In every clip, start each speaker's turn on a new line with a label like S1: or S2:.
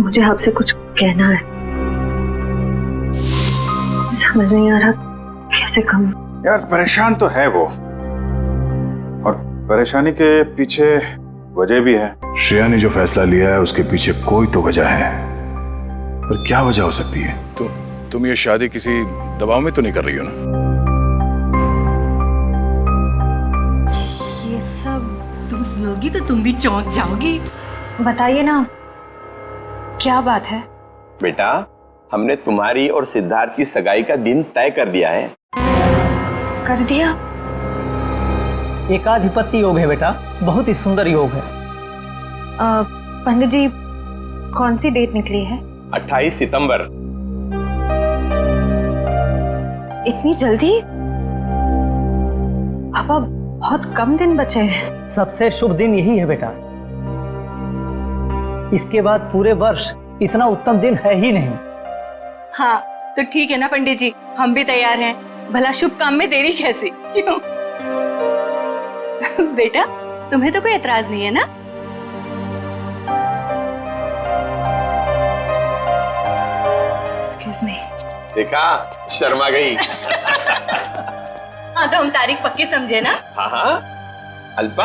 S1: मुझे आपसे कुछ कहना है, समझ नहीं आ रहा कैसे कहूं।
S2: यार परेशान तो है वो, और परेशानी के पीछे वजह भी है।
S3: श्रेया ने जो फैसला लिया है उसके पीछे कोई तो वजह है, पर क्या वजह हो सकती है?
S4: तुम ये शादी किसी दबाव में तो नहीं कर रही हो ना?
S5: ये सब तुम सुनोगी तो तुम भी चौंक जाओगी।
S6: बताइए ना, क्या बात है?
S7: बेटा, हमने तुम्हारी और सिद्धार्थ की सगाई का दिन तय कर दिया है।
S6: कर दिया?
S8: एकाधिपत्य योग है बेटा, बहुत ही सुंदर योग है।
S6: पंडित जी, कौन सी डेट निकली है?
S7: 28 सितंबर।
S6: इतनी जल्दी? पापा, बहुत कम दिन बचे हैं।
S8: सबसे शुभ दिन यही है बेटा, इसके बाद पूरे वर्ष इतना उत्तम दिन है ही नहीं।
S5: हाँ तो ठीक है ना पंडित जी, हम भी तैयार हैं। भला शुभ काम में देरी कैसी, क्यों? बेटा, तुम्हें तो कोई एतराज नहीं है ना?
S6: Excuse me.
S7: देखा, शर्मा गई।
S5: हाँ तो हम तारीख पक्की समझे ना?
S7: हाँ हाँ। अल्पा,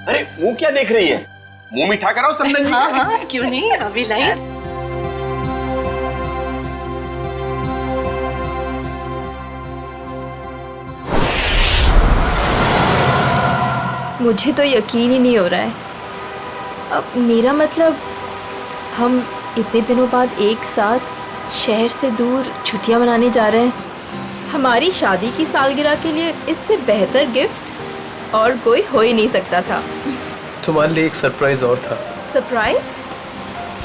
S7: अरे मुंह क्या देख रही है? मुंह मीठा कराओ समदन जी।
S5: हाँ हाँ, क्यों नहीं, अभी लाइट।
S9: मुझे तो यकीन ही नहीं हो रहा है। अब मेरा मतलब, हम इतने दिनों बाद एक साथ शहर से दूर छुट्टियां मनाने जा रहे हैं। हमारी शादी की सालगिरह के लिए इससे बेहतर गिफ्ट और कोई हो ही नहीं सकता था।
S10: तुम्हारे लिए एक सरप्राइज और था।
S9: सरप्राइज?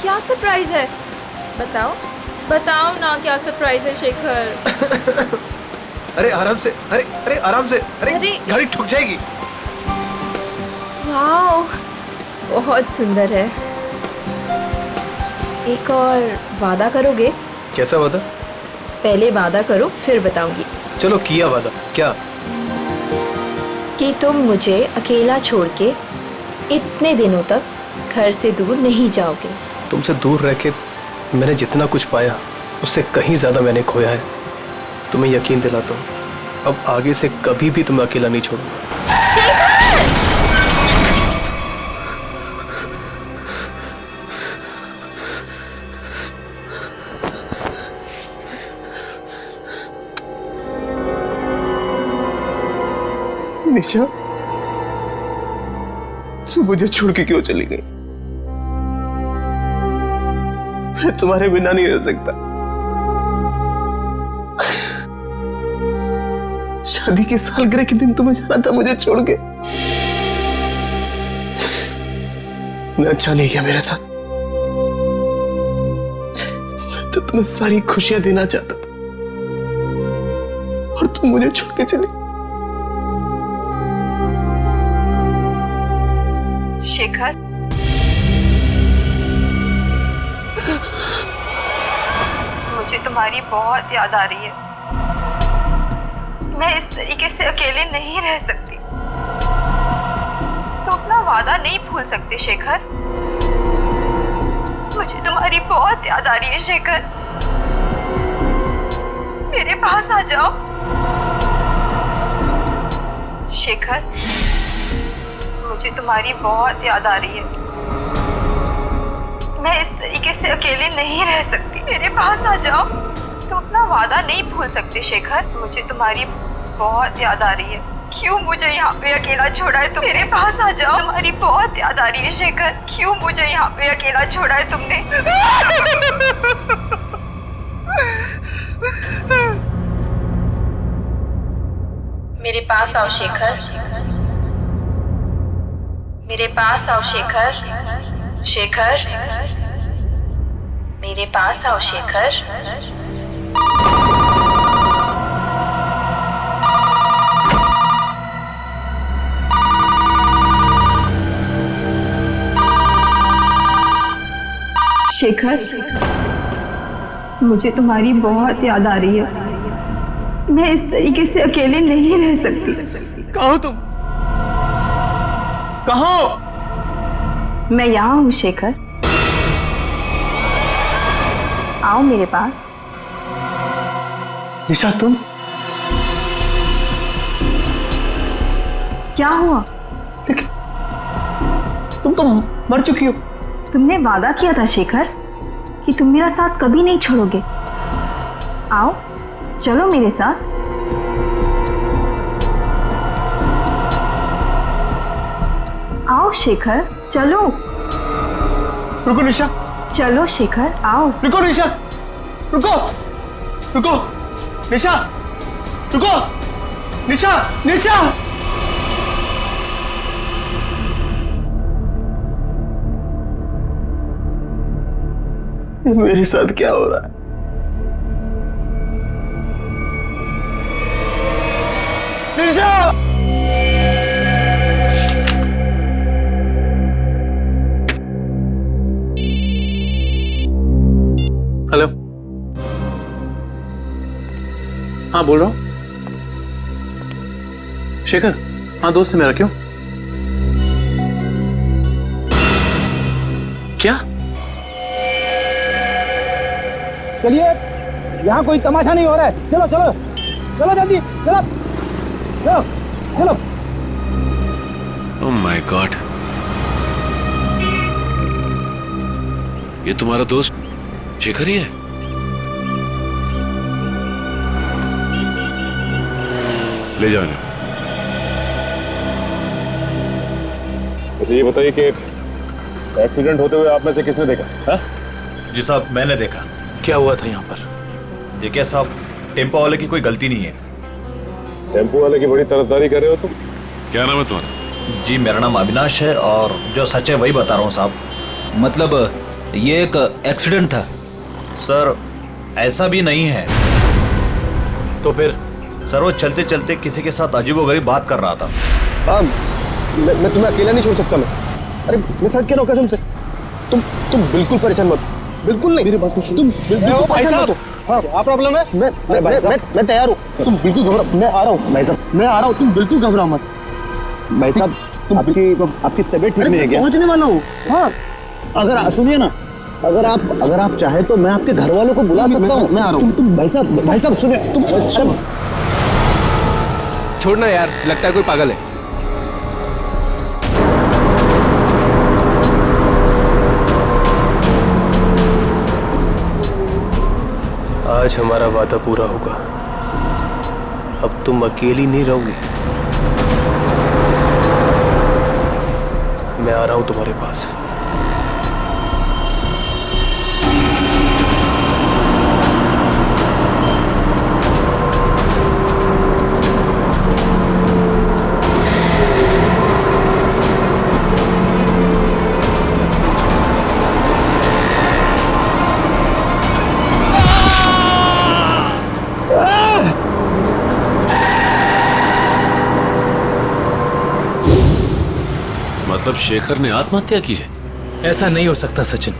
S9: क्या सरप्राइज है? बताओ बताओ ना, क्या सरप्राइज है शेखर?
S10: अरे आराम से, अरे आराम से, अरे गाड़ी ठुक जाएगी।
S9: वाह, बहुत सुंदर है। एक और वादा करोगे?
S10: कैसा वादा?
S9: पहले वादा करो फिर बताऊंगी।
S10: चलो किया वादा। क्या?
S9: कि तुम मुझे अकेला छोड़ के इतने दिनों तक घर से दूर नहीं जाओगे।
S10: तुमसे दूर रह के मैंने जितना कुछ पाया उससे कहीं ज्यादा मैंने खोया है। तुम्हें यकीन दिलाता हूँ, अब आगे से कभी भी तुम्हें अकेला नहीं छोड़ूंगा।
S9: शेखर!
S10: निशा, तू मुझे छोड़ के क्यों चली गई? मैं तुम्हारे बिना नहीं रह सकता। शादी की सालगिरह के दिन तुम्हें जाना था मुझे छोड़ के। मैं अच्छा नहीं किया मेरे साथ। मैं तो तुम्हें सारी खुशियां देना चाहता था और तुम मुझे छोड़ के चली।
S9: शेखर, मुझे तुम्हारी बहुत याद आ रही है। मैं इस तरीके से अकेले नहीं रह सकती। तो अपना वादा नहीं भूल सकते शेखर। मुझे तुम्हारी बहुत याद आ रही है शेखर। मेरे पास आ जाओ शेखर। मुझे तुम्हारी बहुत याद आ रही है। मैं इस तरीके से अकेले नहीं रह सकती। मेरे पास आ जाओ। तुम अपना वादा नहीं भूल सकते शेखर। मुझे तुम्हारी बहुत याद आ रही है। क्यों मुझे यहाँ पे अकेला छोड़ा है तुम? मेरे पास आ जाओ। तुम्हारी बहुत याद आ रही है शेखर। क्यों मुझे यहाँ पे अकेला छोड़ा है तुमने? मेरे पास आओ शेखर। मेरे पास आओ शेखर। शेखर, मेरे पास आओ शेखर।
S1: शेखर, मुझे तुम्हारी बहुत याद आ रही है। मैं इस तरीके से अकेले नहीं रह सकती।
S10: कहाँ हो तुम? कहाँ हो?
S1: मैं यहाँ हूँ शेखर। आओ मेरे पास।
S10: निशा तुम?
S1: क्या हुआ?
S10: तुम तो मर चुकी हो।
S1: तुमने वादा किया था शेखर कि तुम मेरा साथ कभी नहीं छोड़ोगे। आओ, चलो मेरे साथ। आओ शेखर, चलो।
S10: रुको निशा।
S1: चलो शेखर, आओ।
S10: रुको निशा। रुको। रुको। निशा। रुको। निशा। निशा। मेरे साथ क्या हो रहा है? निशा!
S2: हेलो। हाँ बोल रहा हूँ। शेखर, हाँ दोस्त है मेरा। क्यों? क्या?
S8: चलिए, यहाँ कोई तमाशा नहीं हो रहा है। चलो चलो चलो जल्दी, चलो चलो चलो।
S11: ओह माय गॉड, ये तुम्हारा दोस्त शेखर ही है?
S2: ले जाओ।
S12: मुझे ये बताइए कि एक्सीडेंट होते हुए आप में से किसने देखा? हा?
S3: जी साहब, मैंने देखा।
S10: क्या हुआ था यहाँ पर?
S3: देखिए साहब, टेम्पो वाले की कोई गलती नहीं है।
S12: टेम्पो वाले की बड़ी तरफदारी कर रहे हो तुम।
S11: क्या नाम है तुम्हारा?
S3: जी मेरा नाम अविनाश है और जो सच है वही बता रहा हूँ साहब।
S13: मतलब ये एक एक्सीडेंट था?
S3: सर ऐसा भी नहीं है।
S10: तो फिर?
S3: सर वो चलते चलते किसी के साथ अजीबोगरीब बात कर रहा था।
S7: मैं तुम्हें अकेला नहीं छोड़ सकता। अरे मैं सच कह रहा हूँ कसम से। तुम बिल्कुल परेशान मत, बिल्कुल नहीं। मेरी बात को सुनो। तुम बिल्कुल परेशान मत हो। हाँ, क्या प्रॉब्लम है? मैं तैयार हूँ। तुम बिल्कुल घबरा। मैं आ रहा हूँ भाई साहब, मैं आ रहा हूँ। तुम बिल्कुल घबरा मत भाई साहब। आपकी तबीयत ठीक नहीं है क्या? पहुँचने वाला हूँ। हाँ, अगर सुनिए ना, अगर आप चाहे तो मैं आपके घर वालों को बुला सकता हूँ। मैं आ रहा हूँ। तुम भाई साहब सुनिए। तुम
S10: छोड़ना यार, लगता है कोई पागल है। आज हमारा वादा पूरा होगा। अब तुम अकेली नहीं रहोगी। मैं आ रहा हूं तुम्हारे पास।
S11: मतलब शेखर ने आत्महत्या की है?
S10: ऐसा नहीं हो सकता सचिन।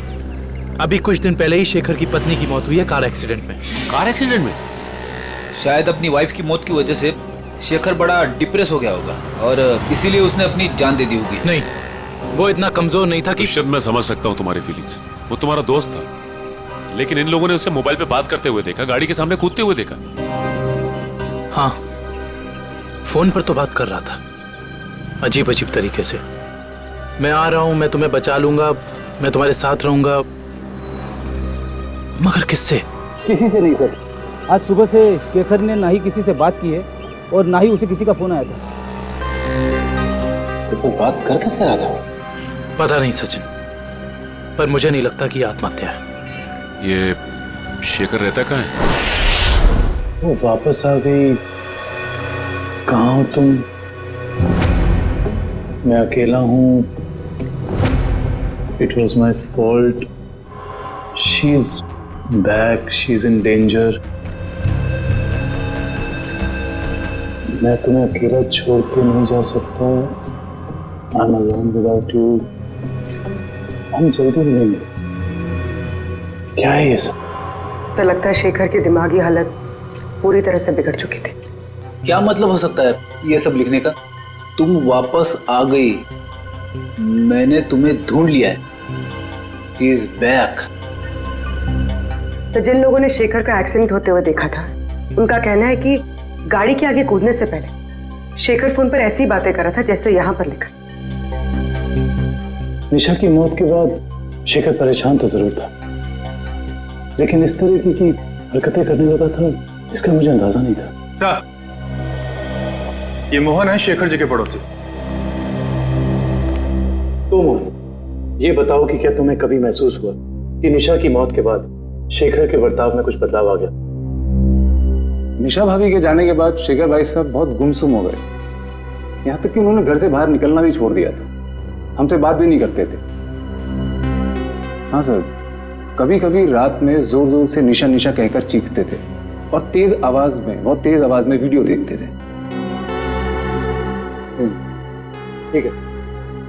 S10: अभी कुछ दिन पहले ही शेखर की पत्नी की मौत हुई है कार एक्सीडेंट में।
S11: कार एक्सीडेंट में?
S13: शायद अपनी वाइफ की मौत की वजह से शेखर बड़ा डिप्रेस हो गया होगा और इसीलिए उसने अपनी जान दे दी होगी।
S10: नहीं, वो इतना कमजोर नहीं था कि।
S11: शायद मैं समझ सकता हूँ तुम्हारी फीलिंग्स। वो तुम्हारा दोस्त था, लेकिन इन लोगों ने उसे मोबाइल पे बात करते हुए देखा, गाड़ी के सामने कूदते हुए देखा।
S10: हाँ, फोन पर तो बात कर रहा था, अजीब अजीब तरीके से। मैं आ रहा हूं, मैं तुम्हें बचा लूंगा, मैं तुम्हारे साथ रहूंगा। मगर किससे?
S8: किसी से नहीं सर। आज सुबह से शेखर ने ना ही किसी से बात की है और ना ही उसे किसी का फोन आया था।
S12: तो फिर बात कर किससे रहा था?
S10: पता नहीं सचिन, पर मुझे नहीं लगता कि आत्महत्या है।
S11: ये शेखर रहता कहाँ है?
S2: वो वापस आ गई। कहाँ हो तुम? मैं अकेला हूँ। It was my fault. She's back. She's in danger. मैं तुम्हें अकेला छोड़ के नहीं जा सकता। I'm alone without you. हम जल्दी मिलेंगे। क्या है ये सब?
S14: तो लगता है शेखर की दिमागी हालत पूरी तरह से बिगड़ चुकी थी।
S13: क्या मतलब हो सकता है ये सब लिखने का? तुम वापस आ गई, मैंने तुम्हें ढूंढ लिया है। He is back.
S14: तो जिन लोगों ने शेखर का एक्सीडेंट होते हुए देखा था, उनका कहना है कि गाड़ी के आगे कूदने से पहले शेखर फोन पर ऐसी बातें कर रहा था जैसे यहाँ पर लिखा।
S2: निशा की मौत के बाद शेखर परेशान तो जरूर था, लेकिन इस तरीके की हरकतें करने लगा था इसका मुझे अंदाजा नहीं था।
S3: ये मोहन है शेखर जी के पड़ोसी।
S2: तो मोहन, ये बताओ कि क्या तुम्हें कभी महसूस हुआ कि निशा की मौत के बाद शेखर के बर्ताव में कुछ बदलाव आ गया?
S12: निशा भाभी के जाने के बाद शेखर भाई साहब बहुत गुमसुम हो गए। यहाँ तक कि उन्होंने घर से बाहर निकलना भी छोड़ दिया था, हमसे बात भी नहीं करते थे। हाँ सर, कभी कभी रात में जोर जोर से निशा निशा कहकर चीखते थे और बहुत तेज आवाज में वीडियो देखते थे।
S2: ठीक है,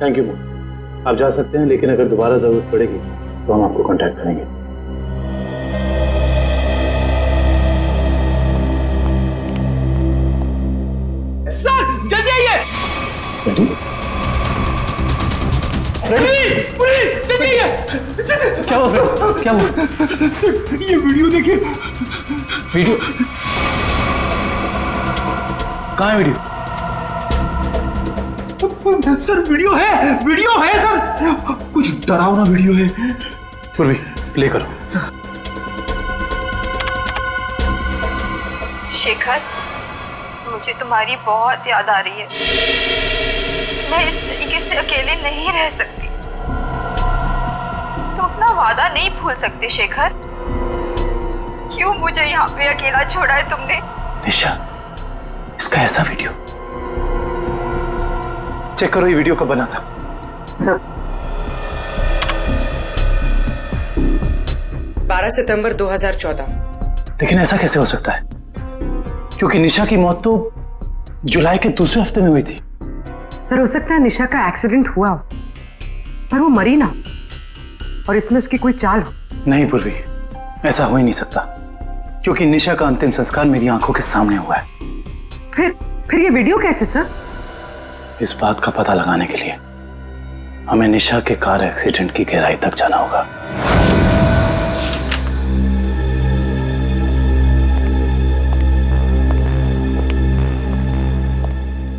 S2: थैंक यू मोहन, आप जा सकते हैं, लेकिन अगर दोबारा जरूरत पड़ेगी तो हम आपको कांटेक्ट करेंगे।
S8: सर जल्दी आइए। पुलिस जल्दी आइए।
S2: क्या हुआ? क्या हुआ?
S8: सर ये वीडियो देखिए।
S2: वीडियो कहाँ है? वीडियो
S8: सर वीडियो है सर, कुछ डरावना वीडियो है।
S2: पूर्वी प्ले करो।
S9: शेखर, मुझे तुम्हारी बहुत याद आ रही है। मैं इस तरीके से अकेले नहीं रह सकती। तुम अपना वादा नहीं भूल सकते शेखर। क्यों मुझे यहाँ पे अकेला छोड़ा है तुमने?
S2: निशा, इसका ऐसा वीडियो चेक करो, ये वीडियो कब बना था?
S14: सर 12 सितंबर 2014।
S2: लेकिन ऐसा कैसे हो सकता है, क्योंकि निशा की मौत तो जुलाई के दूसरे हफ्ते में हुई थी।
S14: सर हो सकता है निशा का एक्सीडेंट हुआ हो पर वो मरी ना, और इसमें उसकी कोई चाल हो।
S2: नहीं पूर्वी, ऐसा हो ही नहीं सकता, क्योंकि निशा का अंतिम संस्कार मेरी आंखों के सामने हुआ है।
S14: फिर ये वीडियो कैसे सर?
S2: इस बात का पता लगाने के लिए हमें निशा के कार एक्सीडेंट की गहराई तक जाना होगा।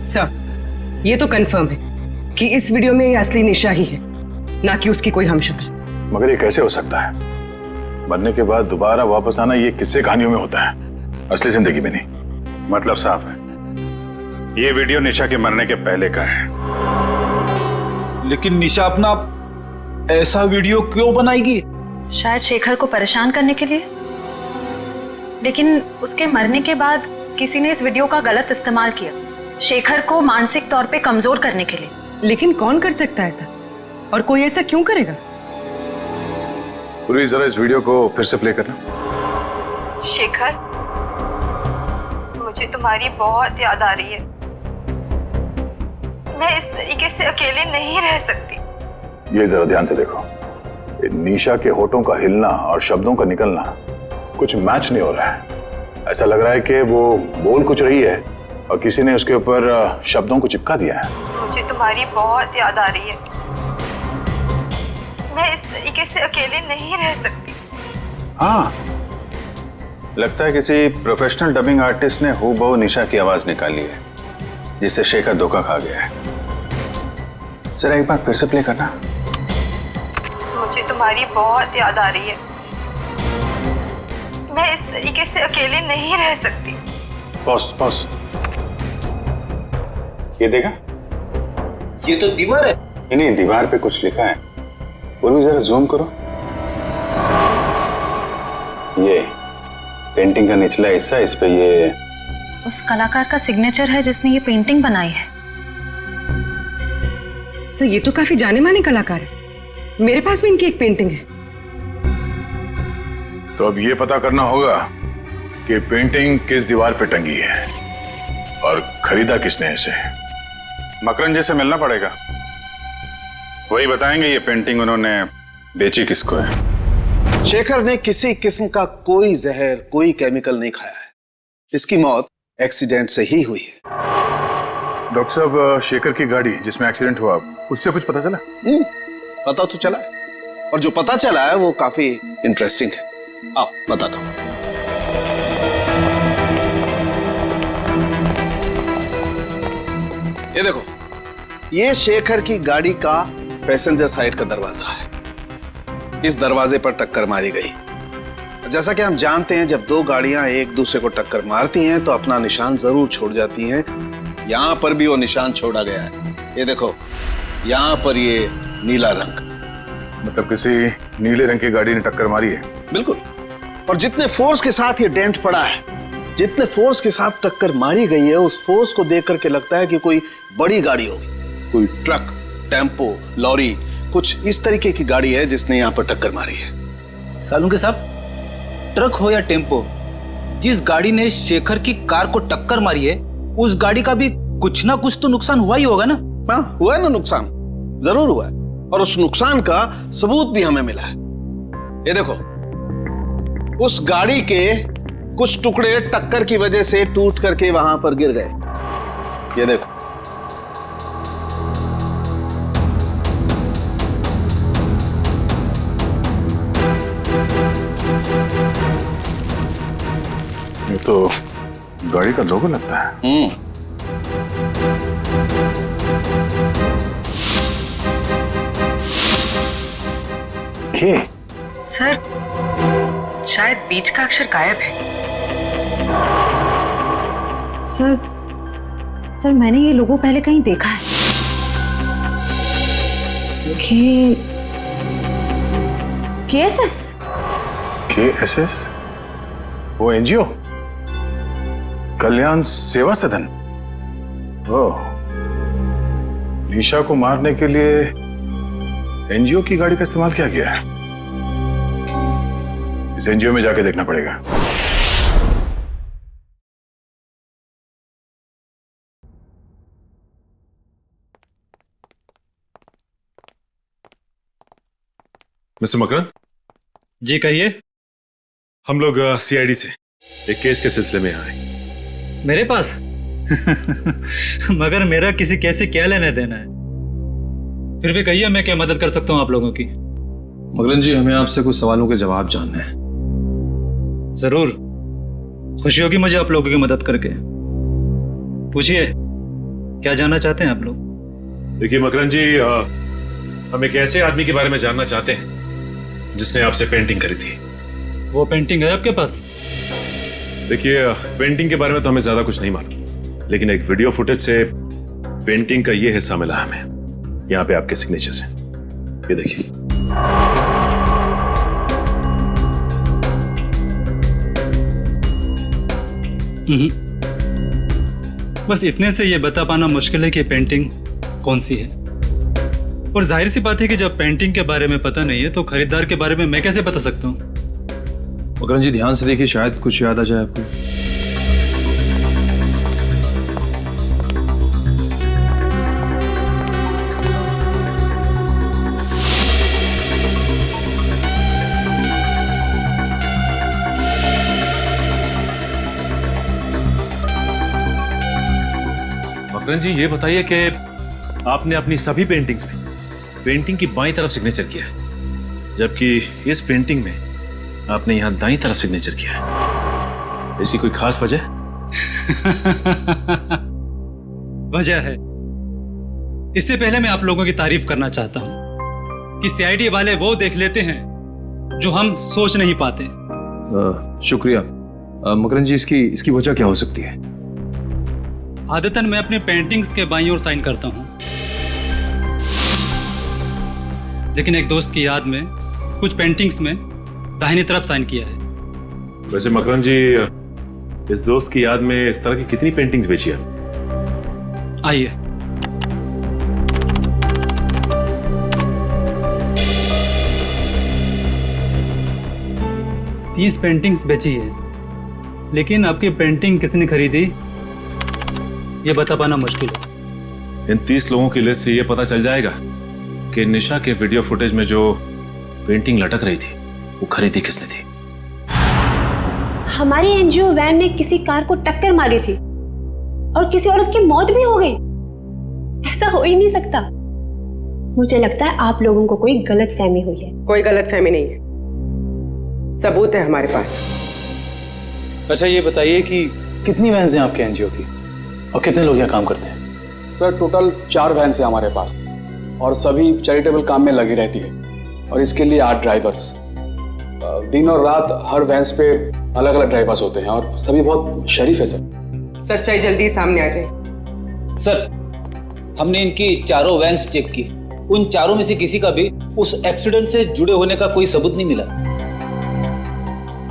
S14: सर ये तो कंफर्म है कि इस वीडियो में ये असली निशा ही है, ना कि उसकी कोई हमशक्ल।
S3: मगर ये कैसे हो सकता है? मरने के बाद दोबारा वापस आना ये किस्से कहानियों में होता है, असली जिंदगी में नहीं।
S12: मतलब साफ है, ये वीडियो निशा के मरने के पहले का है।
S13: लेकिन निशा अपना ऐसा वीडियो क्यों बनाएगी?
S6: शायद शेखर को परेशान करने के लिए। लेकिन उसके मरने के बाद किसी ने इस वीडियो का गलत इस्तेमाल किया, शेखर को मानसिक तौर पे कमजोर करने के लिए।
S14: लेकिन कौन कर सकता है ऐसा, और कोई ऐसा क्यों करेगा?
S3: पूरी जरा इस वीडियो को फिर से प्ले करना।
S9: शेखर, मुझे तुम्हारी बहुत याद आ रही है। मैं इस तरीके से अकेले नहीं रह सकती।
S3: ये जरा ध्यान से देखो, निशा के होठों का हिलना और शब्दों का निकलना कुछ मैच नहीं हो रहा है। ऐसा लग रहा है कि वो बोल कुछ रही है और किसी ने उसके ऊपर शब्दों को चिपका दिया है।
S9: मुझे तुम्हारी बहुत याद आ रही है। मैं इस तरीके से अकेले नहीं रह सकती।
S12: हाँ, लगता है किसी प्रोफेशनल डबिंग आर्टिस्ट ने हूबहू निशा की आवाज निकाली है, जिससे शेखर धोखा खा गया है। जरा एक बार फिर से प्ले करना।
S9: मुझे तुम्हारी बहुत याद आ रही है। मैं इस तरीके से अकेले नहीं रह सकती।
S12: पॉज। ये देखा?
S13: ये तो दीवार है।
S12: नहीं, दीवार पे कुछ लिखा है। और भी जरा जूम करो। ये पेंटिंग का निचला हिस्सा, इस पे ये
S6: उस कलाकार का सिग्नेचर है जिसने ये पेंटिंग बनाई है।
S14: सर ये तो काफी जाने माने कलाकार है, मेरे पास भी इनकी एक पेंटिंग है।
S3: तो अब ये पता करना होगा कि पेंटिंग किस दीवार पे टंगी है और खरीदा किसने इसे।
S12: मकरन जी से मिलना पड़ेगा, वही बताएंगे ये पेंटिंग उन्होंने बेची किसको है।
S15: शेखर ने किसी किस्म का कोई जहर, कोई केमिकल नहीं खाया है। इसकी मौत एक्सीडेंट से ही हुई है।
S3: डॉक्टर साहब, शेखर की गाड़ी जिसमें एक्सीडेंट हुआ, उससे कुछ पता चला?
S15: पता तो चला है, और जो पता चला है वो काफी इंटरेस्टिंग है। आओ बताता हूं। ये देखो, ये शेखर की गाड़ी का पैसेंजर साइड का दरवाजा है। इस दरवाजे पर टक्कर मारी गई। जैसा कि हम जानते हैं, जब दो गाड़ियां एक दूसरे को टक्कर मारती हैं तो अपना निशान जरूर छोड़ जाती हैं। यहां पर भी वो निशान छोड़ा गया है। ये देखो, यहां पर ये नीला रंग,
S3: मतलब किसी नीले रंग की गाड़ी ने टक्कर मारी है।
S15: बिल्कुल। और जितने फोर्स के साथ ये डेंट पड़ा है, जितने फोर्स के साथ टक्कर मारी गई है, उस फोर्स को देख करके लगता है कि कोई बड़ी गाड़ी होगी, कोई ट्रक, टेम्पो, लॉरी, कुछ इस तरीके की गाड़ी है जिसने यहाँ पर टक्कर मारी है।
S13: सालुंके साहब, ट्रक हो या टेम्पो, जिस गाड़ी ने शेखर की कार को टक्कर मारी है, उस गाड़ी का भी कुछ ना कुछ तो नुकसान हुआ ही होगा ना?
S15: हाँ, हुआ है ना नुकसान, जरूर हुआ है। और उस नुकसान का सबूत भी हमें मिला है। ये देखो, उस गाड़ी के कुछ टुकड़े टक्कर की वजह से टूट करके वहां पर गिर गए। ये देखो,
S3: ये तो गाड़ी का लोगो लगता है।
S6: सर, शायद बीच का अक्षर गायब है।
S16: सर मैंने ये लोगो पहले कहीं देखा है। KSS?
S3: KSS? वो एनजीओ, कल्याण सेवा सदन। ओह, निशा को मारने के लिए एनजीओ की गाड़ी का इस्तेमाल किया गया है। इस एनजीओ में जाके देखना पड़ेगा।
S11: मिस्टर मकरन
S10: जी कहिए।
S11: हम लोग सीआईडी से एक केस के सिलसिले में आए।
S10: मेरे पास मगर मेरा किसी केस से क्या लेना देना है? फिर भी कहिए, मैं क्या मदद कर सकता हूँ आप लोगों की?
S12: मकरन जी, हमें आपसे कुछ सवालों के जवाब जानने हैं।
S10: जरूर, खुशी होगी मुझे आप लोगों की मदद करके। पूछिए, क्या जानना चाहते हैं आप लोग?
S11: देखिए मकरन जी, हम एक ऐसे आदमी के बारे में जानना चाहते हैं जिसने आपसे पेंटिंग करी थी।
S10: वो पेंटिंग है आपके पास?
S11: देखिए, पेंटिंग के बारे में तो हमें ज्यादा कुछ नहीं मालूम, लेकिन एक वीडियो फुटेज से पेंटिंग का ये हिस्सा मिला हमें। यहाँ पे आपके सिग्नेचर्स हैं, ये देखिए।
S10: बस इतने से ये बता पाना मुश्किल है कि पेंटिंग कौन सी है। और जाहिर सी बात है कि जब पेंटिंग के बारे में पता नहीं है तो खरीदार के बारे में मैं कैसे बता सकता हूँ?
S12: मकरन जी, ध्यान से देखिए, शायद कुछ याद आ जाए आपको।
S11: मकरन जी, ये बताइए कि आपने अपनी सभी पेंटिंग्स में पेंटिंग की बाईं तरफ सिग्नेचर किया है, जबकि इस पेंटिंग में आपने यहां दाईं तरफ सिग्नेचर किया है। इसकी कोई खास वजह?
S10: वजह है। इससे पहले मैं आप लोगों की तारीफ करना चाहता हूं कि सीआईडी वाले वो देख लेते हैं जो हम सोच नहीं पाते।
S12: शुक्रिया। मकरन जी, इसकी वजह क्या हो सकती है?
S10: आदतन मैं अपने पेंटिंग्स के बाईं ओर साइन करता हूं, लेकिन एक दोस्त की याद में कुछ पेंटिंग्स में दाहिनी तरफ साइन किया है।
S11: वैसे मकरन जी, इस दोस्त की याद में इस तरह की कितनी पेंटिंग्स बेची है?
S10: आइए। तीस पेंटिंग्स बेची है, लेकिन आपकी पेंटिंग किसने खरीदी ये बता पाना मुश्किल है।
S11: इन 30 लोगों की लिस्ट से ये पता चल जाएगा कि निशा के वीडियो फुटेज में जो पेंटिंग लटक रही थी वो खरीदी किसने थी।
S16: हमारी एनजीओ वैन ने किसी कार को टक्कर मारी थी और किसी औरत की मौत भी हो गई। ऐसा हो ही नहीं सकता। मुझे लगता है आप लोगों को कोई गलतफहमी हुई है।
S14: कोई गलतफहमी नहीं है। सबूत है हमारे पास।
S10: अच्छा ये बताइए कि कितनी वैन्स हैं आपके एनजीओ की और कितने लोग यहाँ काम करते हैं?
S12: सर टोटल 4 वैन्स हैं हमारे पास और सभी चैरिटेबल काम में लगी रहती है और इसके लिए 8 ड्राइवर्स। दिन और रात हर वैन्स पे अलग अलग ड्राइवर्स होते हैं और सभी बहुत शरीफ है सर।
S14: सच्चाई जल्दी सामने आ जाए।
S13: सर हमने इनकी चारों वैन्स चेक की, उन चारों में से किसी का भी उस एक्सीडेंट से जुड़े होने का कोई सबूत नहीं मिला।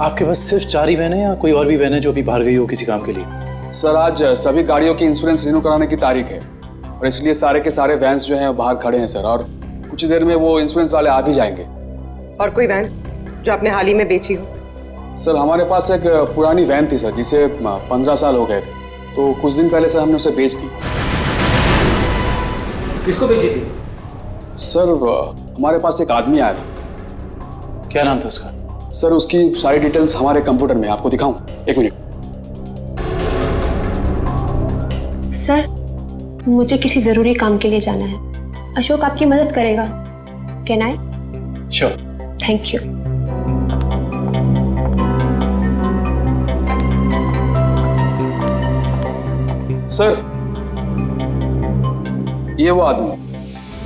S10: आपके पास सिर्फ 4 ही वैन है या कोई और भी वैन है जो अभी बाहर गई हो किसी काम के लिए?
S12: सर आज सभी गाड़ियों की इंश्योरेंस रिन्यू कराने की तारीख है और इसलिए सारे के सारे वैन्स जो हैं बाहर खड़े हैं सर, और कुछ देर में वो इंश्योरेंस वाले आ भी जाएंगे।
S14: और कोई वैन जो आपने हाल ही में बेची हो?
S12: सर हमारे पास एक पुरानी वैन थी सर, जिसे 15 साल हो गए थे, तो कुछ दिन पहले सर हमने उसे बेच दी।
S8: किसको बेची थी?
S12: सर हमारे पास एक आदमी आया था।
S10: क्या नाम था उसका?
S12: सर उसकी सारी डिटेल्स हमारे कंप्यूटर में, आपको दिखाऊं? 1 मिनट।
S16: सर मुझे किसी जरूरी काम के लिए जाना है, अशोक आपकी मदद करेगा। Can I?
S10: Sure.
S16: Thank you.
S12: Sir ये वो आदमी है,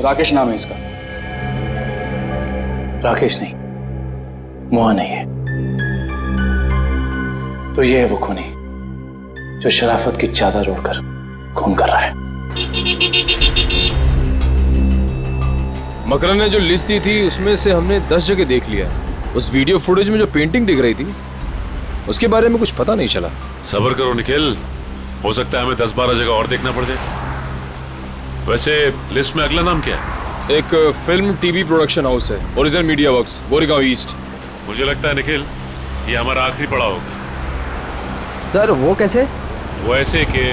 S12: राकेश नाम है इसका।
S10: राकेश नहीं, मोहन नहीं है, तो ये है वो खूनी जो शराफत की चादर ओढ़कर खून कर रहा है।
S17: मकरन ने जो लिस्ट दी थी उसमें से हमने 10 जगह देख लिया। उस वीडियो फुटेज में जो पेंटिंग दिख रही थी उसके बारे में कुछ पता नहीं चला।
S11: सब्र करो निखिल, हो सकता है हमें 10-12 जगह और देखना पड़ जाए। वैसे लिस्ट में अगला नाम क्या है?
S17: एक फिल्म टीवी प्रोडक्शन हाउस है, original media works, Goregaon east.
S11: मुझे लगता है निखिल ये हमारा आखिरी पड़ाव होगा।
S8: सर वो कैसे?
S11: वो ऐसे कि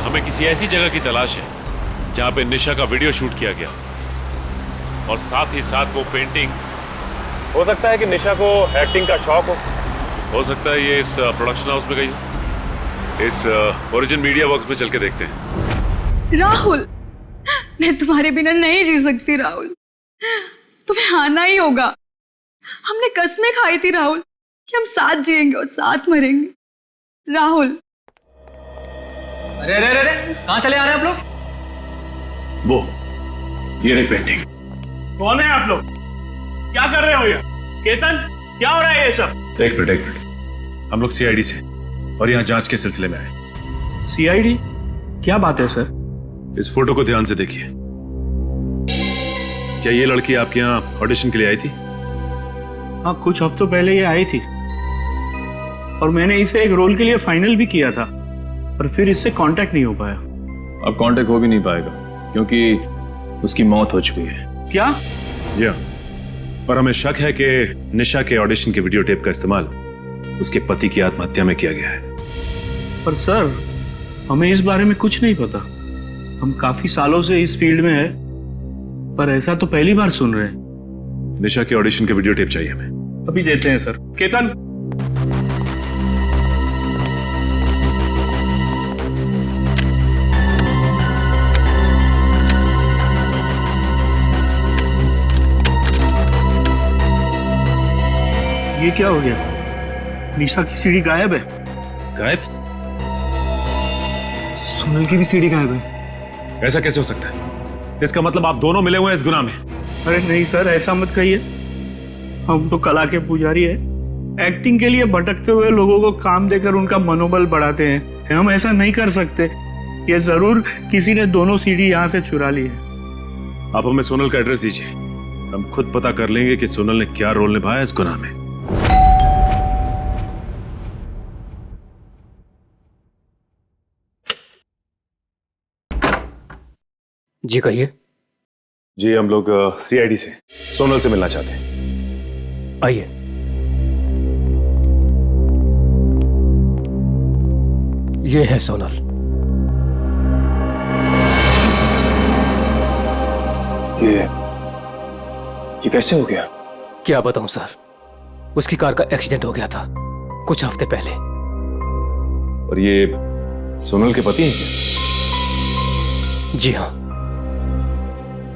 S11: हमें किसी ऐसी जगह की तलाश है जहाँ पे निशा का वीडियो शूट किया गया और साथ ही साथ वो पेंटिंग। हो सकता है कि निशा को एक्टिंग का शौक हो सकता है ये इस प्रोडक्शन हाउस में गई हो। इस ओरिजिन मीडिया वर्क्स में चल के देखते हैं।
S5: राहुल, मैं तुम्हारे बिना नहीं जी सकती राहुल, तुम्हें आना ही होगा। हमने कसमें खाई थी राहुल कि हम साथ जिएंगे और साथ मरेंगे। राहुल।
S13: अरे अरे अरे कहाँ चले आ रहे हैं आप लोग?
S3: वो ये रही पेंटिंग।
S8: कौन है आप लोग? क्या कर रहे हो ये? केतन क्या हो रहा है ये सब?
S11: एक मिनट, हम लोग सीआईडी से और यहाँ जांच के सिलसिले में आए।
S8: सीआईडी? क्या बात है सर?
S11: इस फोटो को ध्यान से देखिए। क्या ये लड़की आपके यहाँ ऑडिशन के लिए आई थी?
S8: हाँ, कुछ हफ्तों पहले ये आई थी और मैंने इसे एक रोल के लिए फाइनल भी किया था, पर फिर इससे कांटेक्ट नहीं हो पाया।
S17: अब कांटेक्ट हो भी नहीं पाएगा क्योंकि उसकी मौत हो चुकी है।
S8: क्या?
S11: जी हाँ, और हमें शक है कि निशा के ऑडिशन के वीडियो टेप का इस्तेमाल उसके पति की आत्महत्या में किया गया है।
S8: पर सर हमें इस बारे में कुछ नहीं पता। हम काफी सालों से इस फील्ड में है, पर ऐसा तो पहली बार सुन रहे हैं।
S11: निशा के ऑडिशन के वीडियो टेप चाहिए हमें।
S8: अभी देते हैं सर। केतन। ये क्या हो गया? निशा की सीडी गायब है।
S11: गायब?
S7: सुनील की भी सीडी गायब है।
S11: ऐसा कैसे हो सकता है? इसका मतलब आप दोनों मिले हुए हैं इस गुनाह में।
S8: अरे नहीं सर, ऐसा मत कहिए। हम तो कला के पुजारी है, एक्टिंग के लिए भटकते हुए लोगों को काम देकर उनका मनोबल बढ़ाते हैं। हम ऐसा नहीं कर सकते। ये जरूर किसी ने दोनों सीडी यहाँ से चुरा ली है।
S11: आप हमें सोनल का एड्रेस दीजिए, हम खुद पता कर लेंगे कि सोनल ने क्या रोल निभाया इस गुनाह में।
S8: जी कहिए।
S11: जी हम लोग सीआईडी से सोनल से मिलना चाहते हैं।
S8: आइए। ये है सोनल।
S10: ये कैसे हो गया?
S8: क्या बताऊं सर, उसकी कार का एक्सीडेंट हो गया था कुछ हफ्ते पहले।
S11: और ये सोनल के पति हैं क्या?
S8: जी हाँ,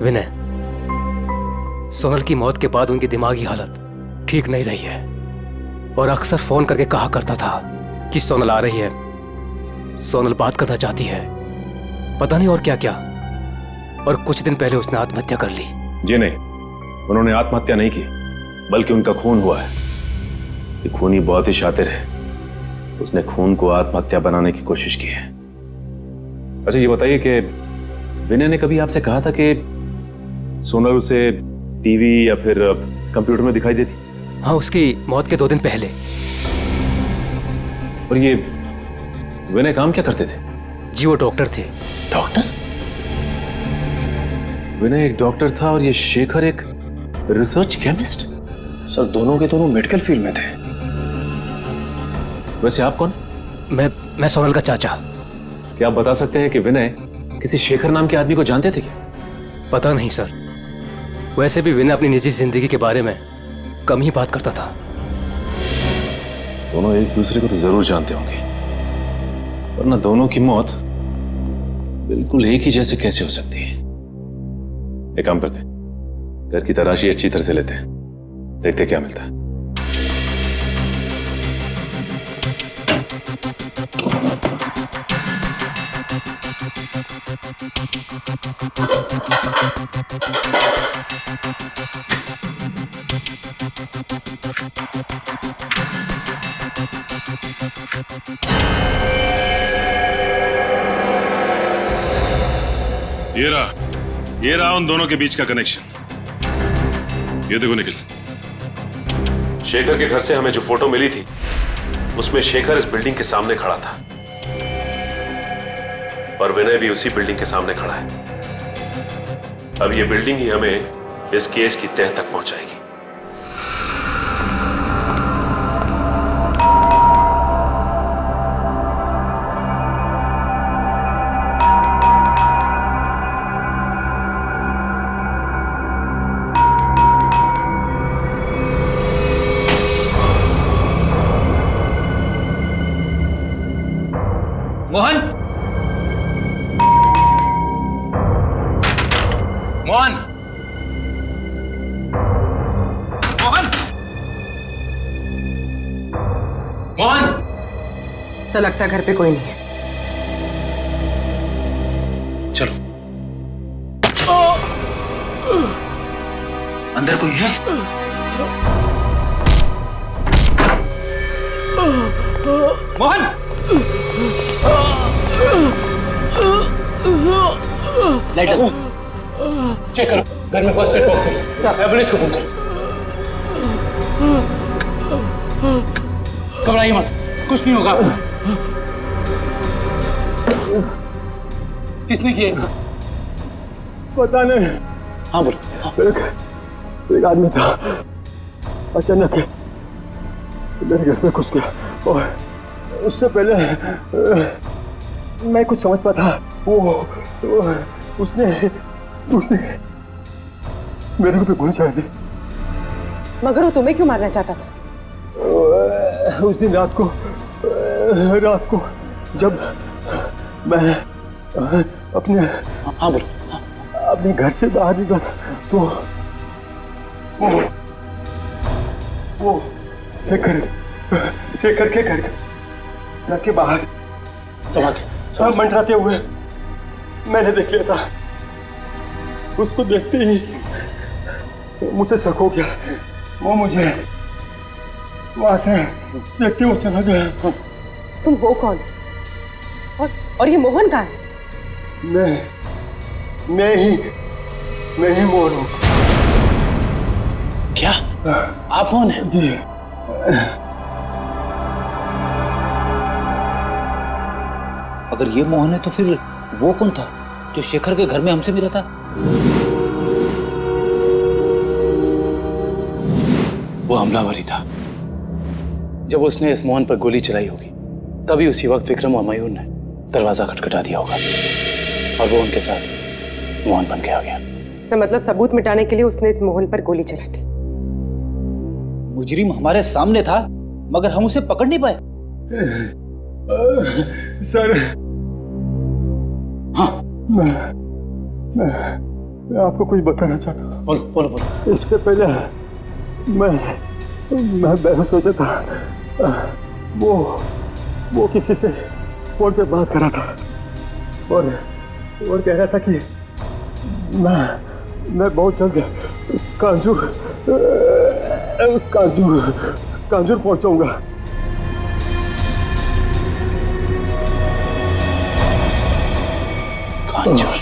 S8: विनय। सोनल की मौत के बाद उनकी दिमागी हालत ठीक नहीं रही है।
S18: और अक्सर फोन करके कहा करता था कि सोनल आ रही है, सोनल बात करना चाहती है, पता नहीं और क्या क्या। और कुछ दिन पहले उसने आत्महत्या कर ली।
S11: जी नहीं, उन्होंने आत्महत्या नहीं की, बल्कि उनका खून हुआ है। ये खूनी बहुत ही शातिर है, उसने खून को आत्महत्या बनाने की कोशिश की है। अच्छा ये बताइए कि विनय ने कभी आपसे कहा था कि सोनल उसे टीवी या फिर कंप्यूटर में दिखाई देती?
S18: हाँ, उसकी मौत के 2 दिन पहले।
S11: और ये विनय काम क्या करते थे?
S18: जी वो डॉक्टर थे।
S11: डॉक्टर? विनय एक डॉक्टर था और ये शेखर एक रिसर्च केमिस्ट?
S2: सर दोनों के दोनों मेडिकल फील्ड में थे।
S11: वैसे आप कौन?
S18: मैं सोनल का चाचा।
S11: क्या आप बता सकते हैं कि विनय किसी शेखर नाम के आदमी को जानते थे क्या?
S18: पता नहीं सर, वैसे भी विनय अपनी निजी जिंदगी के बारे में कम ही बात करता था।
S11: दोनों एक दूसरे को तो जरूर जानते होंगे, वरना दोनों की मौत बिल्कुल एक ही जैसे कैसे हो सकती है? एक काम करते हैं, घर की तलाशी अच्छी तरह से लेते हैं, देखते क्या मिलता है।
S19: ये रहा उन दोनों के बीच का कनेक्शन। ये देखो निखिल,
S11: शेखर के घर से हमें जो फोटो मिली थी उसमें शेखर इस बिल्डिंग के सामने खड़ा था और विनय भी उसी बिल्डिंग के सामने खड़ा है। अब ये बिल्डिंग ही हमें इस केस की तह तक पहुंचाएगी।
S10: मोहन, मोहन, मोहन, मोहन।
S14: ऐसा लगता है घर पे कोई नहीं है।
S10: चलो।
S13: अंदर कोई है?
S10: मोहन,
S18: लाइट लगाओ।
S10: चेक करो, घर में फर्स्ट एड बॉक्स है, एम्बुलेंस को फोन करो। घबराइए मत, कुछ नहीं होगा। किसने किया ऐसा?
S2: पता नहीं।
S10: हाँ बोलो।
S2: एक आदमी था, अचानक मेरे घर में घुस गया और उससे पहले मैं कुछ समझ पाता, उसने मेरे को गोली चला दी।
S14: मगर वो तुम्हें क्यों मारना चाहता था?
S2: उस दिन रात को जब मैं अपने घर से बाहर निकला था तो वो शेखर के घर के बाहर सब मंडराते हुए मैंने देख लिया था। उसको देखते ही मुझे शक हो गया, वो मुझे वहां से देखते हुए चला गया।
S14: तुम हो कौन? और ये मोहन कहाँ है?
S2: मैं ही मोहन हूँ।
S10: क्या आप मोहन हैं?
S2: जी।
S13: अगर ये मोहन है तो फिर वो कौन था जो शेखर के घर में हमसे मिला था?
S10: वो हमलावर ही था। जब उसने इस मोहन पर गोली चलाई होगी तभी उसी वक्त विक्रम और मयूर ने दरवाजा खटखटा दिया होगा और वो उनके साथ मोहन बन के आ गया।
S14: तो मतलब सबूत मिटाने के लिए उसने इस मोहन पर गोली चलाई थी।
S13: मुजरिम हमारे सामने था मगर हम उसे पकड़ नहीं पाए।
S2: सर,
S10: हाँ,
S2: मैं आपको कुछ बताना चाहता हूँ।
S10: बोलो।
S2: इससे पहले
S7: मैं सोचा था वो किसी से फोन पे बात कर रहा था और कह रहा था कि मैं बहुत जल्द कांजूर पहुंचाऊंगा।
S10: कांजूर?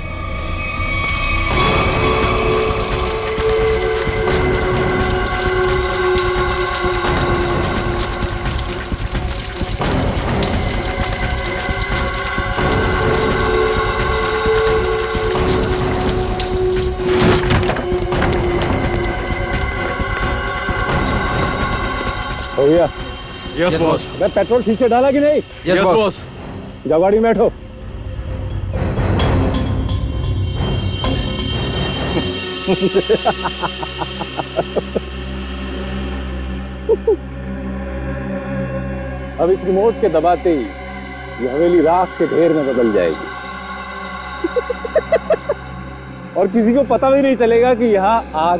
S7: भैया
S17: यस बॉस।
S7: मैं पेट्रोल ठीक से डाला कि नहीं?
S17: Yes boss.
S7: जाओ गाड़ी में बैठो। अब इस रिमोट के दबाते ही ये हवेली राख के ढेर में बदल जाएगी और किसी को पता भी नहीं चलेगा कि यहाँ आग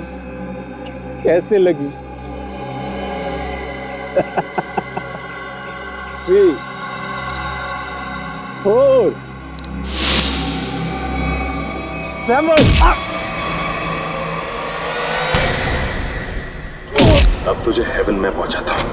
S7: कैसे लगी। 3, 4, 7
S19: अब तुझे हेवन में पहुंचाता हूं।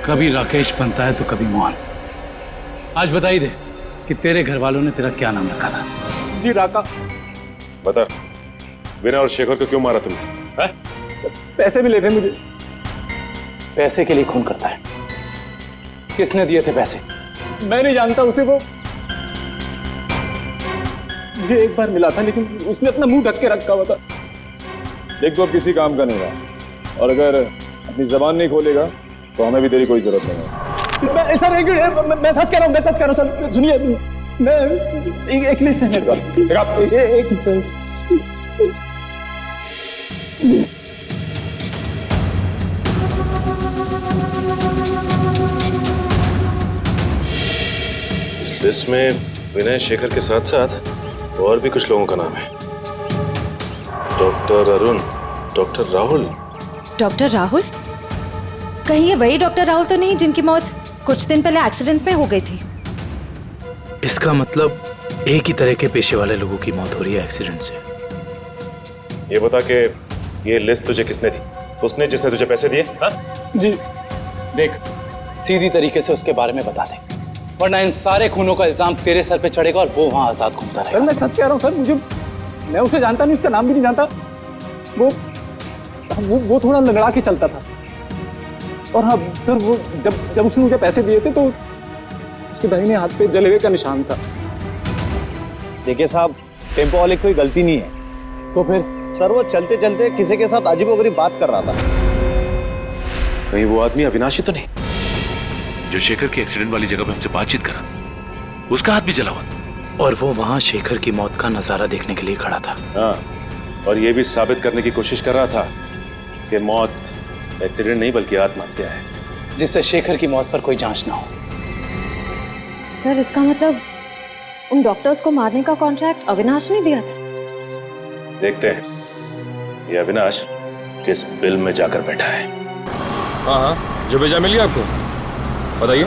S10: कभी राकेश बनता है तो कभी मोहन। आज बता ही दे कि तेरे घर वालों ने तेरा क्या नाम रखा था।
S7: जी राका।
S19: बता, विनय और शेखर को क्यों मारा तुमने?
S7: पैसे मिले थे मुझे।
S10: पैसे के लिए खून करता है? किसने दिए थे पैसे?
S7: मैं नहीं जानता उसे। वो मुझे एक बार मिला था लेकिन उसने अपना मुंह ढक के रखा हुआ था।
S17: देख तो अब किसी काम का नहीं रहा और अगर अपनी जबान नहीं खोलेगा तो हमें भी तेरी कोई जरूरत नहीं है।
S7: सर मैं सच कह रहा हूँ सर। सुनिए, मैं एक लिस्ट है मेरे पास।
S19: इस लिस्ट में विनय शेखर के साथ साथ और भी कुछ लोगों का नाम है। Doctor Arun, doctor Rahul.
S6: Doctor Rahul? कहीं ये वही डॉक्टर राहुल तो नहीं जिनकी मौत कुछ दिन पहले एक्सीडेंट में हो गई थी?
S10: इसका मतलब एक ही तरह के पेशे वाले लोगों की मौत हो रही है एक्सीडेंट से।
S19: ये बता के ये लिस्ट तुझे किसने दी? उसने जिसने तुझे पैसे दिए? हाँ?
S10: जी देख, सीधी तरीके से उसके बारे में बता दे, वरना इन सारे खूनों का इल्जाम तेरे सर पे चढ़ेगा और वो वहां आजाद घूमता रहेगा।
S7: मैं सच कह रहा हूँ सर। मैं उसे जानता नहीं, उसका नाम भी नहीं जानता। वो थोड़ा लंगड़ा के चलता था। और हाँ सर, वो जब उसने मुझे पैसे दिए थे तो उसके दाहिने हाथ पे जले हुए का निशान था।
S13: देखिए साहब, टेम्पो वाले की कोई गलती नहीं है।
S10: तो फिर?
S13: सर वो चलते चलते किसी के साथ अजीबोगरीब बात कर रहा था।
S19: कहीं वो आदमी अविनाशी तो नहीं
S11: जो शेखर के एक्सीडेंट वाली जगह पे हमसे बातचीत करा? उसका हाथ भी जला हुआ।
S10: और वो वहां शेखर की मौत का नजारा देखने के लिए खड़ा था।
S19: हाँ, और ये भी साबित करने की कोशिश कर रहा था कि मौत एक्सीडेंट नहीं बल्कि आत्महत्या है,
S10: जिससे शेखर की मौत पर कोई जांच ना हो।
S6: सर इसका मतलब उन डॉक्टर्स को मारने का कॉन्ट्रैक्ट अविनाश ने दिया था?
S19: देखते हैं ये अविनाश किस बिल में जाकर बैठा है।
S17: हाँ, जो भेजा मिल गया आपको? बताइए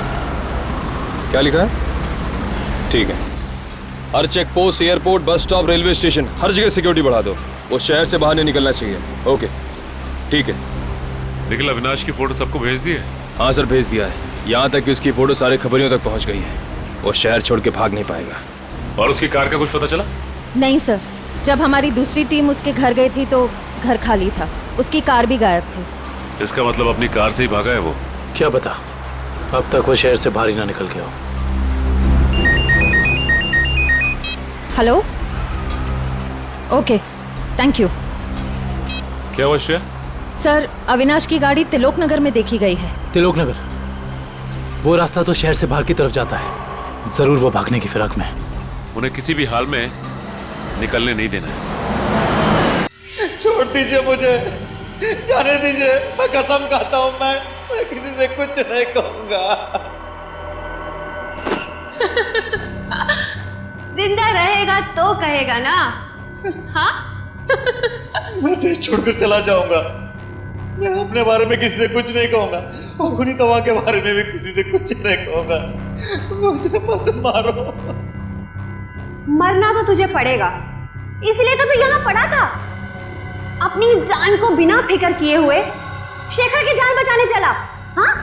S17: क्या लिखा है? ठीक है, हर check post, airport, bus stop, railway station, हर जगह सिक्योरिटी बढ़ा दो। वो शहर से बाहर नहीं निकलना चाहिए। ओके ठीक है।
S19: निखिल अविनाश की फोटो सबको भेज दी है?
S17: हाँ सर भेज दिया है, यहाँ तक कि उसकी फोटो सारे खबरियों तक पहुँच गई है। वो शहर छोड़ के भाग नहीं पाएगा।
S19: और उसकी कार का कुछ पता चला?
S20: नहीं सर, जब हमारी दूसरी टीम उसके घर गई थी तो घर खाली था, उसकी कार भी गायब थी।
S19: इसका मतलब अपनी कार से ही भागा है वो?
S10: क्या पता, अब तक वो शहर से बाहर ही ना निकल गया हो।
S20: Hello, okay thank you.
S19: क्या हुआ श्रेया?
S20: सर अविनाश की गाड़ी तिलोक नगर में देखी गई है।
S10: तिलोक नगर? वो रास्ता तो शहर से बाहर की तरफ जाता है, जरूर वो भागने की फिराक में है।
S19: उन्हें किसी भी हाल में निकलने नहीं देना है।
S21: छोड़ दीजिए मुझे, जाने दीजिए, मैं कसम खाता हूँ मैं किसी से कुछ नहीं कहूंगा।
S16: जिंदा रहेगा तो कहेगा ना? हाँ?
S21: मैं देश छोड़कर चला जाऊंगा, मैं अपने बारे में किसी से कुछ नहीं कहूंगा और खुनी तवा के बारे में भी किसी से कुछ नहीं कहूंगा। मुझे मत मारो।
S16: मरना तो तुझे पड़ेगा, इसलिए तो तू यहाँ पड़ा था। अपनी जान को बिना फिक्र किए हुए शेखर की जान बचाने चला। हाँ?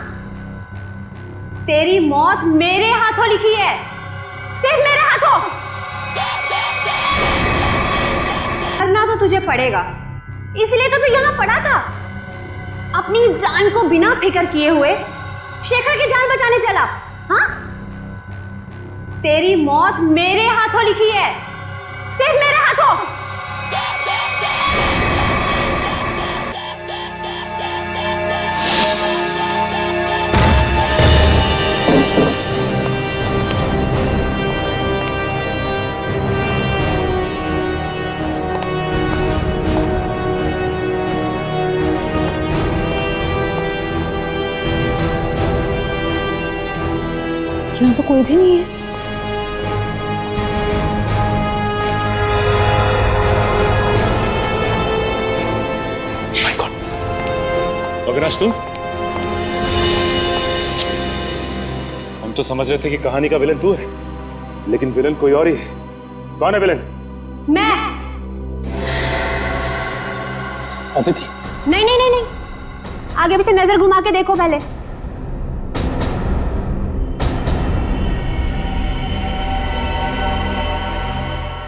S16: तेरी मौत मेरे हाथों लिखी है, सिर्फ मेरे हाथों। मरना तो तुझे पड़ेगा, इसलिए तो तू यहाँ पड़ा था। अपनी जान को बिना फिक्र किए हुए शेखर की जान बचाने चला। हाँ? तेरी मौत मेरे हाथों लिखी है, सिर्फ मेरे हाथों।
S20: यहाँ तो कोई भी नहीं है।
S19: अविनाश तू? हम तो समझ रहे थे कि कहानी का विलन तू है, लेकिन विलन कोई और ही है। कौन है विलन?
S16: मैं।
S10: अदिति?
S16: नहीं नहीं नहीं नहीं, आगे पीछे नजर घुमा के देखो पहले।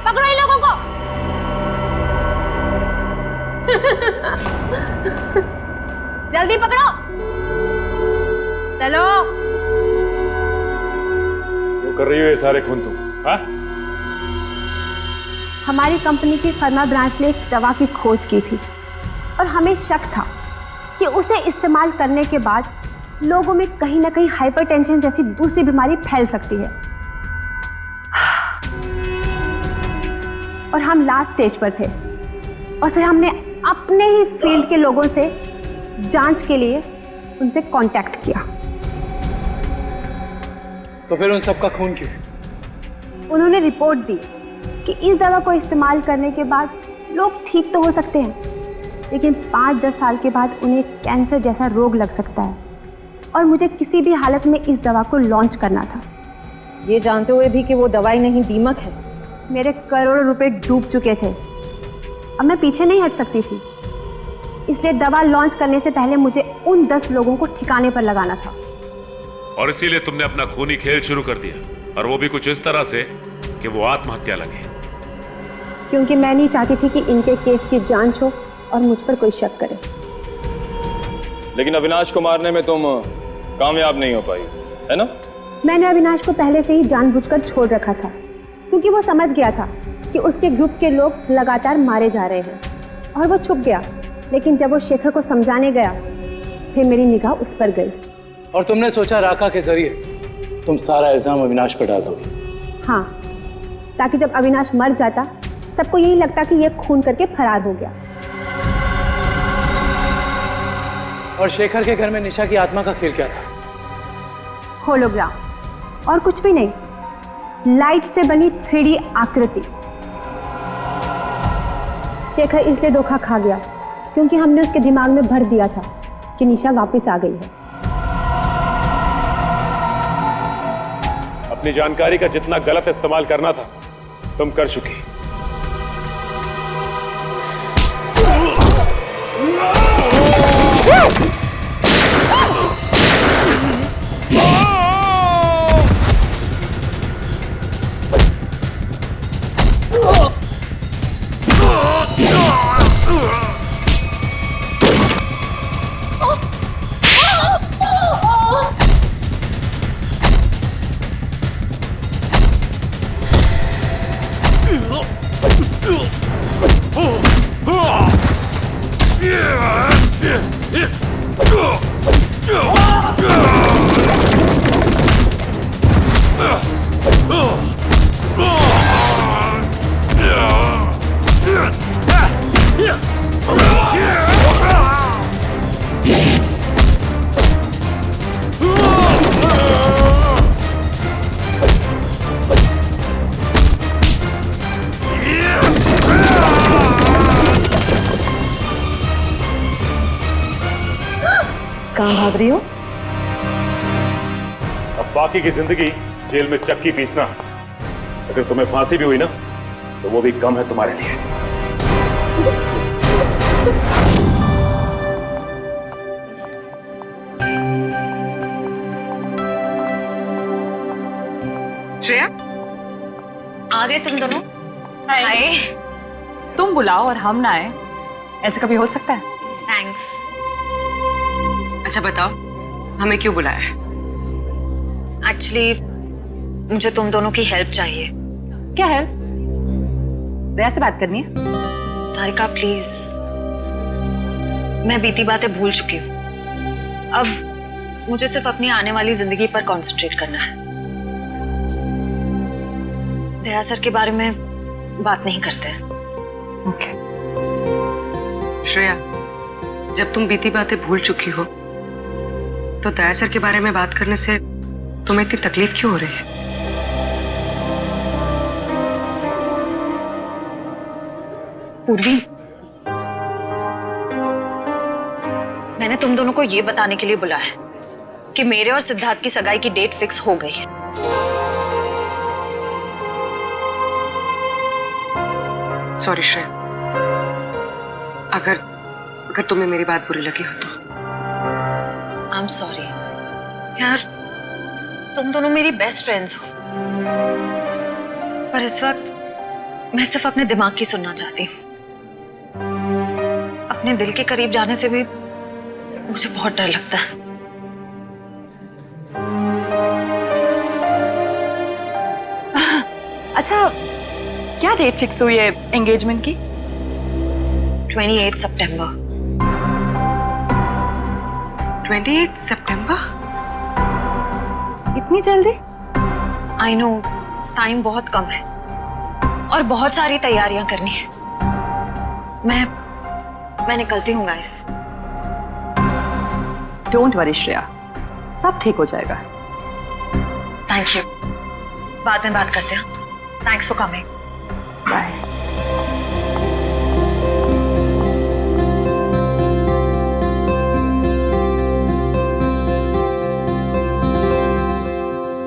S16: पकड़ो इन लोगों को। जल्दी पकड़ो, चलो।
S19: वो कर रही हो ये सारे खून तुम? हाँ?
S16: हमारी कंपनी की फर्मा ब्रांच ने एक दवा की खोज की थी और हमें शक था कि उसे इस्तेमाल करने के बाद लोगों में कहीं ना कहीं हाइपरटेंशन जैसी दूसरी बीमारी फैल सकती है। और हम लास्ट स्टेज पर थे और फिर हमने अपने ही फील्ड के लोगों से जांच के लिए उनसे कांटेक्ट किया।
S10: तो फिर उन सबका खून क्यों?
S16: उन्होंने रिपोर्ट दी कि इस दवा को इस्तेमाल करने के बाद लोग ठीक तो हो सकते हैं, लेकिन 5-10 साल के बाद उन्हें कैंसर जैसा रोग लग सकता है और मुझे किसी भी हालत में इस दवा को लॉन्च करना था,
S20: ये जानते हुए भी कि वो दवाई नहीं दीमक है।
S16: मेरे करोड़ों रुपए डूब चुके थे, अब मैं पीछे नहीं हट सकती थी, इसलिए दवा लॉन्च करने से पहले मुझे उन 10 लोगों को ठिकाने पर लगाना था।
S19: और इसीलिए तुमने अपना खूनी खेल शुरू कर दिया, और वो भी कुछ इस तरह से कि वो आत्महत्या लगे।
S16: क्योंकि मैं नहीं चाहती थी कि इनके केस की जांच हो और मुझ पर कोई शक करे।
S17: लेकिन अविनाश को मारने में तुम कामयाब नहीं हो पाई, है ना?
S16: मैंने अविनाश को पहले से ही जानबूझकर छोड़ रखा था, क्योंकि वो समझ गया था कि उसके ग्रुप के लोग लगातार मारे जा रहे हैं और वो छुप गया। लेकिन जब वो शेखर को समझाने गया, फिर मेरी निगाह उस पर गई।
S10: और तुमने सोचा राका के जरिए तुम सारा इल्जाम अविनाश पर डाल दोगे?
S16: हाँ, ताकि जब अविनाश मर जाता सबको यही लगता कि ये खून करके फरार हो गया।
S10: और शेखर के घर में निशा की आत्मा का खेल क्या था?
S16: होलोग्राम, और कुछ भी नहीं, लाइट से बनी 3D आकृति। शेखर इसलिए धोखा खा गया क्योंकि हमने उसके दिमाग में भर दिया था कि निशा वापस आ गई है।
S19: अपनी जानकारी का जितना गलत इस्तेमाल करना था तुम कर चुकी।
S6: कहाँ भाग रही हो?
S19: अब बाकी की जिंदगी जेल में चक्की पीसना, अगर तुम्हें फांसी भी हुई ना तो वो भी कम है तुम्हारे लिए।
S14: श्रेया,
S6: आ गए तुम दोनों? हाय।
S14: तुम बुलाओ और हम ना आए, ऐसा कभी हो सकता है?
S6: थैंक्स।
S14: अच्छा बताओ, हमें क्यों बुलाया है?
S6: एक्चुअली मुझे तुम दोनों की हेल्प चाहिए।
S14: क्या हेल्प? दया से बात करनी है?
S6: तारिका प्लीज, मैं बीती बातें भूल चुकी हूँ। अब मुझे सिर्फ अपनी आने वाली जिंदगी पर कंसंट्रेट करना है। दया सर के बारे में बात नहीं करते।
S14: ओके। श्रेया, जब तुम बीती बातें भूल चुकी हो तो दया सर के बारे में बात करने से तुम्हें इतनी तकलीफ क्यों हो रही है?
S6: पूर्वी, मैंने तुम दोनों को यह बताने के लिए बुलाया है कि मेरे और सिद्धार्थ की सगाई की डेट फिक्स हो गई है।
S14: सॉरी श्रेया, अगर तुम्हें मेरी बात बुरी लगी हो तो।
S6: आई एम सॉरी यार, तुम दोनों मेरी बेस्ट फ्रेंड्स हो, पर इस वक्त मैं सिर्फ अपने दिमाग की सुनना चाहती हूँ। अपने दिल के करीब जाने से भी मुझे बहुत डर लगता है।
S14: अच्छा, क्या डेट फिक्स हुई है एंगेजमेंट की?
S6: 28 सितंबर।
S14: 28 सितंबर? इतनी जल्दी?
S6: आई नो, टाइम बहुत कम है और बहुत सारी तैयारियां करनी है। मैं निकलती हूँ गाइस।
S14: डोंट वरी श्रेया, सब ठीक हो जाएगा।
S6: थैंक यू, बाद में बात करते हैं। Thanks for coming.